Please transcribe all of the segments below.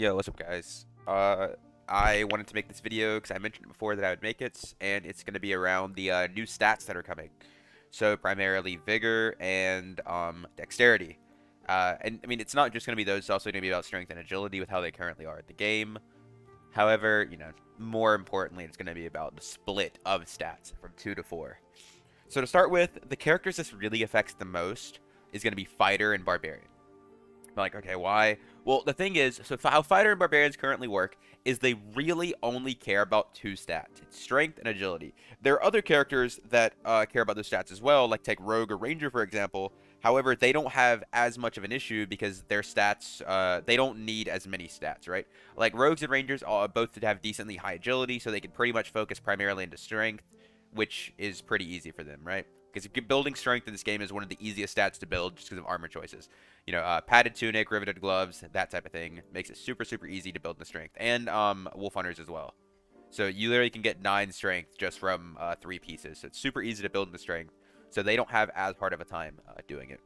Yo, what's up, guys? I wanted to make this video because I mentioned before that I would make it, and it's going to be around the new stats that are coming. So primarily Vigor and Dexterity. And I mean, it's not just going to be those; it's also going to be about strength and agility with how they currently are in the game. However, more importantly, it's going to be about the split of stats from 2 to 4. So to start with, the characters this really affects the most is going to be Fighter and Barbarian. Like, okay, why? Well, the thing is, so how Fighter and Barbarians currently work is they really only care about 2 stats. It's strength and agility. There are other characters that care about those stats as well, like take Rogue or Ranger, for example. However, they don't have as much of an issue because their stats, they don't need as many stats, right? Like, Rogues and Rangers all both have decently high agility, so they can pretty much focus primarily into strength, which is pretty easy for them, right? Because building strength in this game is one of the easiest stats to build just because of armor choices. Padded tunic, riveted gloves, that type of thing makes it super, super easy to build the strength. And wolf hunters as well. So you literally can get 9 strength just from 3 pieces. So it's super easy to build in the strength. So they don't have as hard of a time doing it.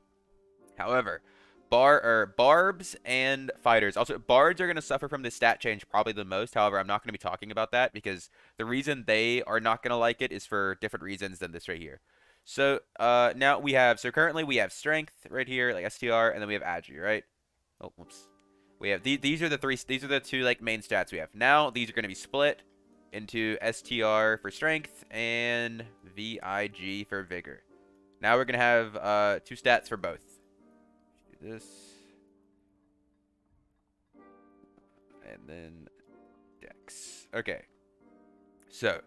However, barbs and fighters. Also, bards are going to suffer from this stat change probably the most. However, I'm not going to be talking about that because the reason they are not going to like it is for different reasons than this right here. So now we have, so currently we have strength right here, like STR, and then we have agi, right? Oh, whoops. We have these are the 2 like main stats we have. Now these are going to be split into STR for strength and VIG for vigor. Now we're going to have 2 stats for both. Do this. And then dex. Okay. So,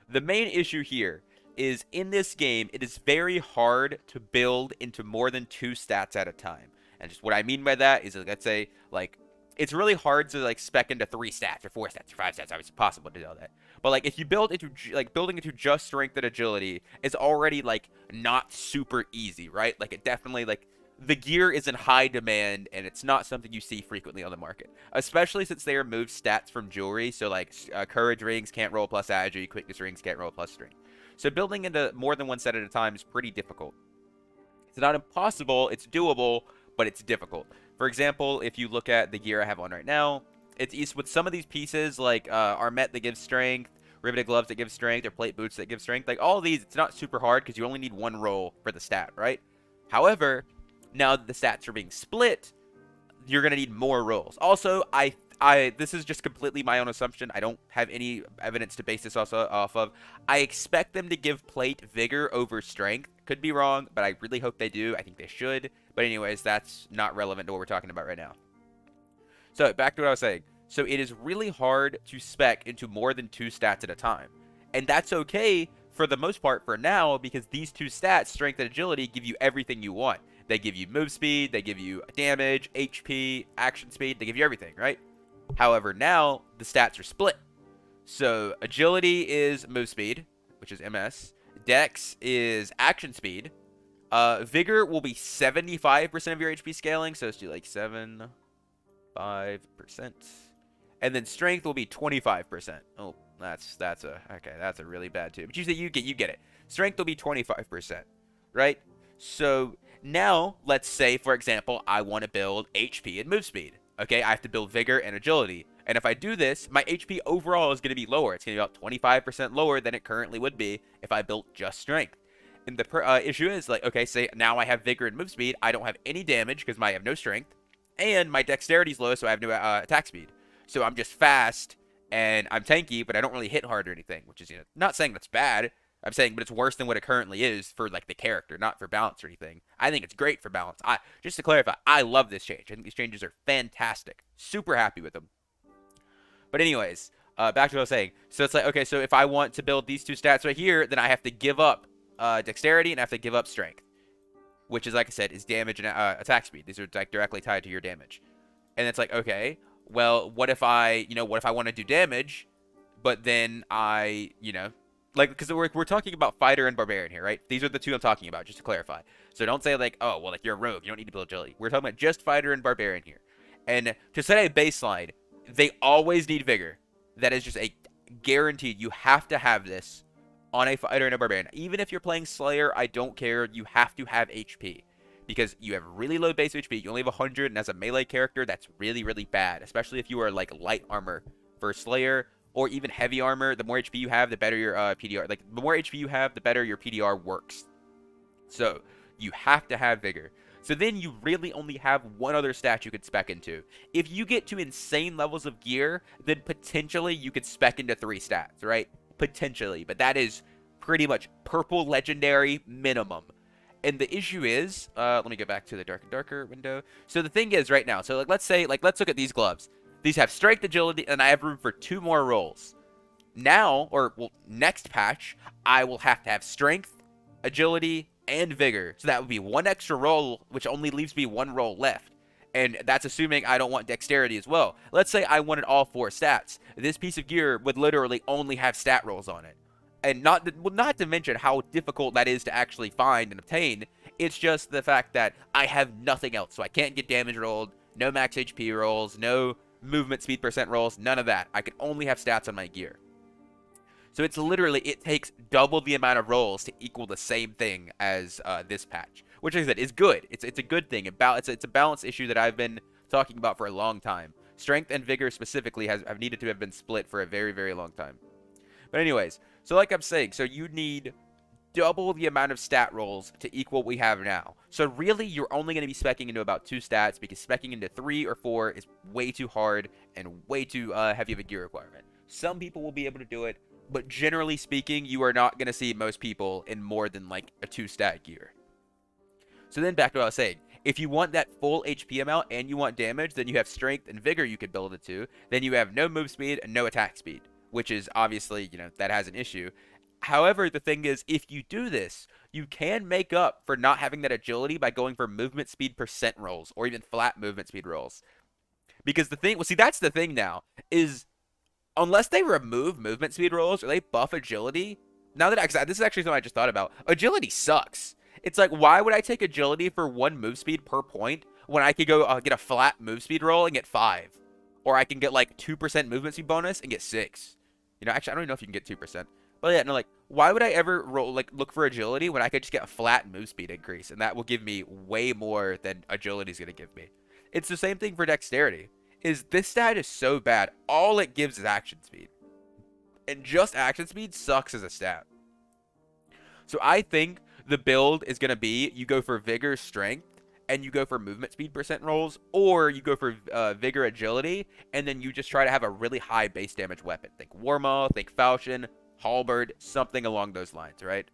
the main issue here is in this game, it is very hard to build into more than 2 stats at a time. And just what I mean by that is, let's say, like, it's really hard to, like, spec into 3 stats or 4 stats or 5 stats. Obviously, possible to do all that. But, like, if you build into, like, building into just strength and agility is already, like, not super easy, right? Like, it definitely, like, the gear is in high demand, and it's not something you see frequently on the market. Especially since they removed stats from jewelry, so, like, courage rings can't roll plus agi, quickness rings can't roll plus strength. So building into more than 1 set at a time is pretty difficult. It's not impossible, it's doable, but it's difficult. For example, if you look at the gear I have on right now, it's with some of these pieces, like armet that gives strength, riveted gloves that give strength, or plate boots that give strength. Like, all of these, it's not super hard because you only need 1 roll for the stat, right? However, now that the stats are being split, you're going to need more rolls. Also, this is just completely my own assumption. I don't have any evidence to base this also off of. I expect them to give plate vigor over strength. Could be wrong, but I really hope they do. I think they should. But anyways, that's not relevant to what we're talking about right now. So back to what I was saying. So it is really hard to spec into more than 2 stats at a time. And that's okay for the most part for now because these 2 stats, strength and agility, give you everything you want. They give you move speed, they give you damage, HP, action speed, they give you everything, right? However, now the stats are split. So agility is move speed, which is MS. Dex is action speed. Vigor will be 75% of your HP scaling, so let's do like 75%. And then strength will be 25%. Oh, that's a really bad too. But you get it. Strength will be 25%, right? So now let's say, for example, I want to build HP and move speed. Okay, I have to build vigor and agility. And if I do this, my HP overall is going to be lower. It's going to be about 25% lower than it currently would be if I built just strength. And the issue is, like, okay, say now I have vigor and move speed. I don't have any damage because I have no strength. And my dexterity is low, so I have no attack speed. So I'm just fast and I'm tanky, but I don't really hit hard or anything, which is, not saying that's bad. I'm saying, but it's worse than what it currently is for, like, the character, not for balance or anything. I think it's great for balance. Just to clarify, I love this change. I think these changes are fantastic. Super happy with them. But anyways, back to what I was saying. So it's like, okay, so if I want to build these 2 stats right here, then I have to give up dexterity and I have to give up strength, which is, like I said, is damage and attack speed. These are, like, directly tied to your damage. And it's like, okay, well, what if I want to do damage, but then I, like, because we're talking about Fighter and Barbarian here, right? These are the 2 I'm talking about, just to clarify. So don't say, like, oh, well, like, you're a rogue. You don't need to build agility. We're talking about just Fighter and Barbarian here. And to set a baseline, they always need vigor. That is just a guaranteed. You have to have this on a Fighter and a Barbarian. Even if you're playing Slayer, I don't care. You have to have HP. because you have really low base HP. You only have 100, and as a melee character, that's really, really bad, especially if you are like light armor for Slayer or even heavy armor. The more HP you have, the better your PDR. Like, the more HP you have, the better your PDR works. So you have to have Vigor. So then you really only have one other stat you could spec into. If you get to insane levels of gear, then potentially you could spec into 3 stats, right? Potentially, but that is pretty much purple legendary minimum. And the issue is, let me go back to the dark and darker window. So the thing is right now, so like let's look at these gloves. These have strength, agility, and I have room for 2 more rolls. Now, or well, next patch, I will have to have strength, agility, and vigor. So that would be 1 extra roll, which only leaves me 1 roll left. And that's assuming I don't want dexterity as well. Let's say I wanted all 4 stats. This piece of gear would literally only have stat rolls on it. And not to mention how difficult that is to actually find and obtain. It's just the fact that I have nothing else. So I can't get damage rolled, no max HP rolls, no movement speed percent rolls, none of that. I can only have stats on my gear. So it's literally, it takes double the amount of rolls to equal the same thing as this patch. Which, like I said, is good. It's a good thing. It's a balance issue that I've been talking about for a long time. Strength and vigor specifically have needed to have been split for a very, very long time. But anyways, so like I'm saying, so you need double the amount of stat rolls to equal what we have now. So really, you're only going to be speccing into about 2 stats, because speccing into 3 or 4 is way too hard and way too heavy of a gear requirement. Some people will be able to do it, but generally speaking, you are not going to see most people in more than like a 2-stat gear. So then back to what I was saying. If you want that full HP amount and you want damage, then you have strength and vigor you could build it to. Then you have no move speed and no attack speed, which is obviously, you know, that has an issue. However, the thing is, if you do this, you can make up for not having that agility by going for movement speed percent rolls or even flat movement speed rolls. Because the thing, well, see, that's the thing now, is unless they remove movement speed rolls or they buff agility, now that this is actually something I just thought about, agility sucks. It's like, why would I take agility for 1 move speed per point when I could go get a flat move speed roll and get 5? Or I can get like 2% movement speed bonus and get 6. You know, actually, I don't even know if you can get 2%. But yeah, no, like, why would I ever look for agility when I could just get a flat move speed increase? And that will give me way more than agility is going to give me. It's the same thing for dexterity. This stat is so bad, all it gives is action speed. And just action speed sucks as a stat. So I think the build is going to be, you go for vigor, strength, and you go for movement speed percent rolls, or you go for vigor, agility, and then you just try to have a really high base damage weapon. Think Warmaw, think Falchion, Halberd, something along those lines, right?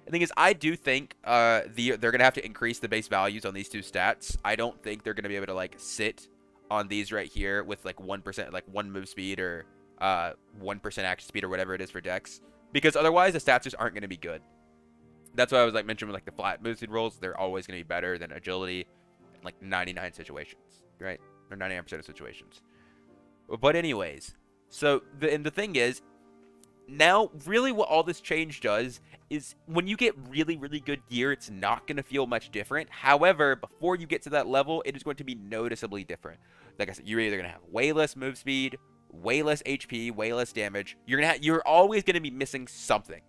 The thing is, I do think they're going to have to increase the base values on these 2 stats. I don't think they're going to be able to, like, sit on these right here with, like, 1%, like, 1 move speed or 1% action speed or whatever it is for dex. Because otherwise, the stats just aren't going to be good. That's why I was, like, mentioning with, like, the flat move speed rolls. They're always going to be better than agility in, like, 99 situations, right? Or 99% of situations. But anyways, so the thing is, now, really what all this change does is when you get really, really good gear, it's not going to feel much different. However, before you get to that level, it is going to be noticeably different. Like I said, you're either going to have way less move speed, way less HP, way less damage. You're always going to be missing something.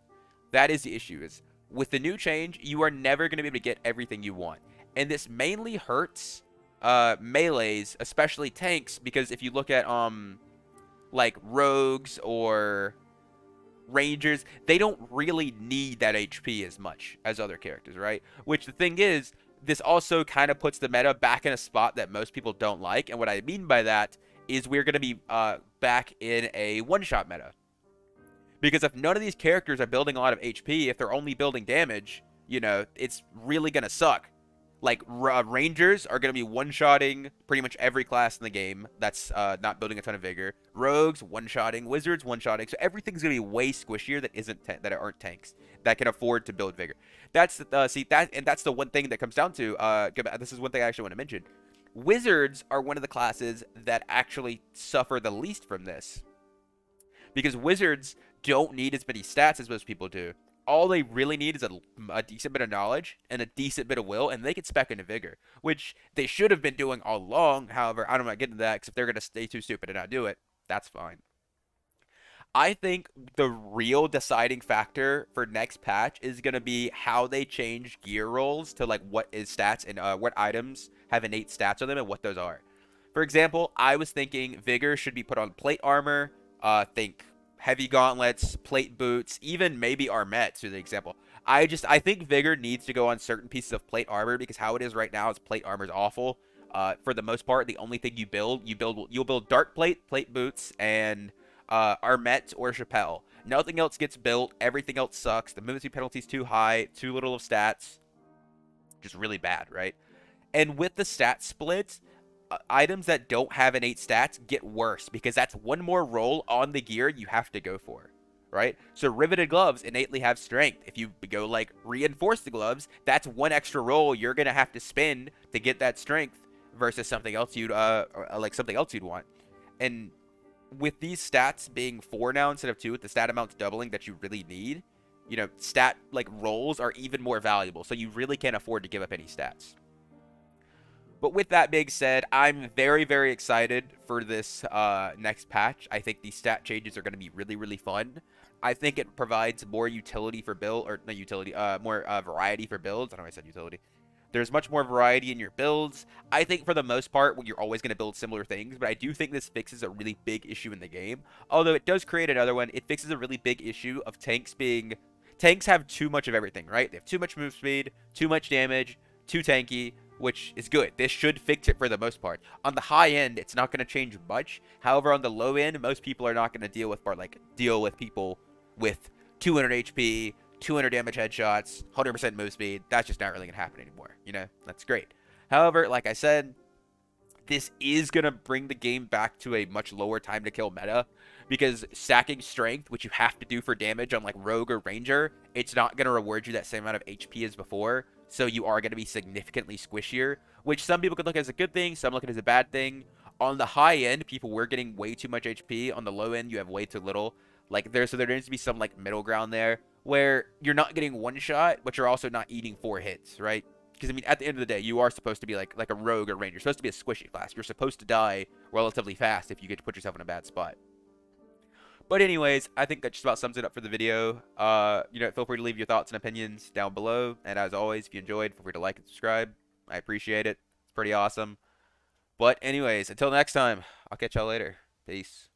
That is the issue. Is with the new change, you are never going to be able to get everything you want. And this mainly hurts melees, especially tanks, because if you look at like rogues or rangers, they don't really need that HP as much as other characters, right? Which the thing is, this also kind of puts the meta back in a spot that most people don't like. And what I mean by that is we're going to be back in a one-shot meta. Because if none of these characters are building a lot of HP, if they're only building damage, you know, it's really going to suck. Like, Rangers are going to be one-shotting pretty much every class in the game that's not building a ton of vigor. Rogues, one-shotting. Wizards, one-shotting. So everything's going to be way squishier that aren't tanks that can afford to build vigor. That's that's the one thing that comes down to. This is one thing I actually want to mention. Wizards are one of the classes that actually suffer the least from this, because wizards don't need as many stats as most people do. All they really need is a decent bit of knowledge and a decent bit of will, and they can spec into vigor, which they should have been doing all along. However, I don't want to get into that, because if they're going to stay too stupid and not do it, that's fine. I think the real deciding factor for next patch is going to be how they change gear rolls to like what is stats and what items have innate stats on them and what those are. For example, I was thinking Vigor should be put on plate armor, think heavy gauntlets, plate boots, even maybe armets to the example. I think Vigor needs to go on certain pieces of plate armor because how it is right now is plate armor is awful. For the most part, the only thing you'll build dark plate, plate boots, and Armet or Chappelle. Nothing else gets built. Everything else sucks. The movement speed penalty's too high. Too little of stats. Just really bad, right? And with the stat splits, items that don't have innate stats get worse because that's one more roll on the gear you have to go for, right? So riveted gloves innately have strength. If you go like reinforce the gloves, that's one extra roll you're gonna have to spend to get that strength versus something else you'd want. And with these stats being 4 now instead of 2, with the stat amounts doubling that you really need, you know, stat like rolls are even more valuable. So you really can't afford to give up any stats. But with that being said, I'm very, very excited for this next patch. I think these stat changes are going to be really, really fun. I think it provides more utility for build, or not utility, more variety for builds. I don't know why I said utility. There's much more variety in your builds. I think for the most part, you're always going to build similar things, but I do think this fixes a really big issue in the game. Although it does create another one, it fixes a really big issue of tanks being... Tanks have too much of everything, right? They have too much move speed, too much damage, too tanky, which is good. This should fix it for the most part. On the high end, it's not going to change much. However, on the low end, most people are not going to deal with people with 200 HP, 200 damage headshots, 100% move speed. That's just not really going to happen anymore. You know, that's great. However, like I said, this is going to bring the game back to a much lower time to kill meta because stacking strength, which you have to do for damage on like rogue or ranger, it's not going to reward you that same amount of HP as before. So you are going to be significantly squishier, which some people could look at as a good thing, some look at it as a bad thing. On the high end, people were getting way too much HP. On the low end, you have way too little. So there needs to be some like middle ground there where you're not getting one shot, but you're also not eating 4 hits, right? Because I mean, at the end of the day, you are supposed to be like a rogue or ranger. You're supposed to be a squishy class. You're supposed to die relatively fast if you get to put yourself in a bad spot. But anyways, I think that just about sums it up for the video. You know, feel free to leave your thoughts and opinions down below. And as always, if you enjoyed, feel free to like and subscribe. I appreciate it. It's pretty awesome. But anyways, until next time, I'll catch y'all later. Peace.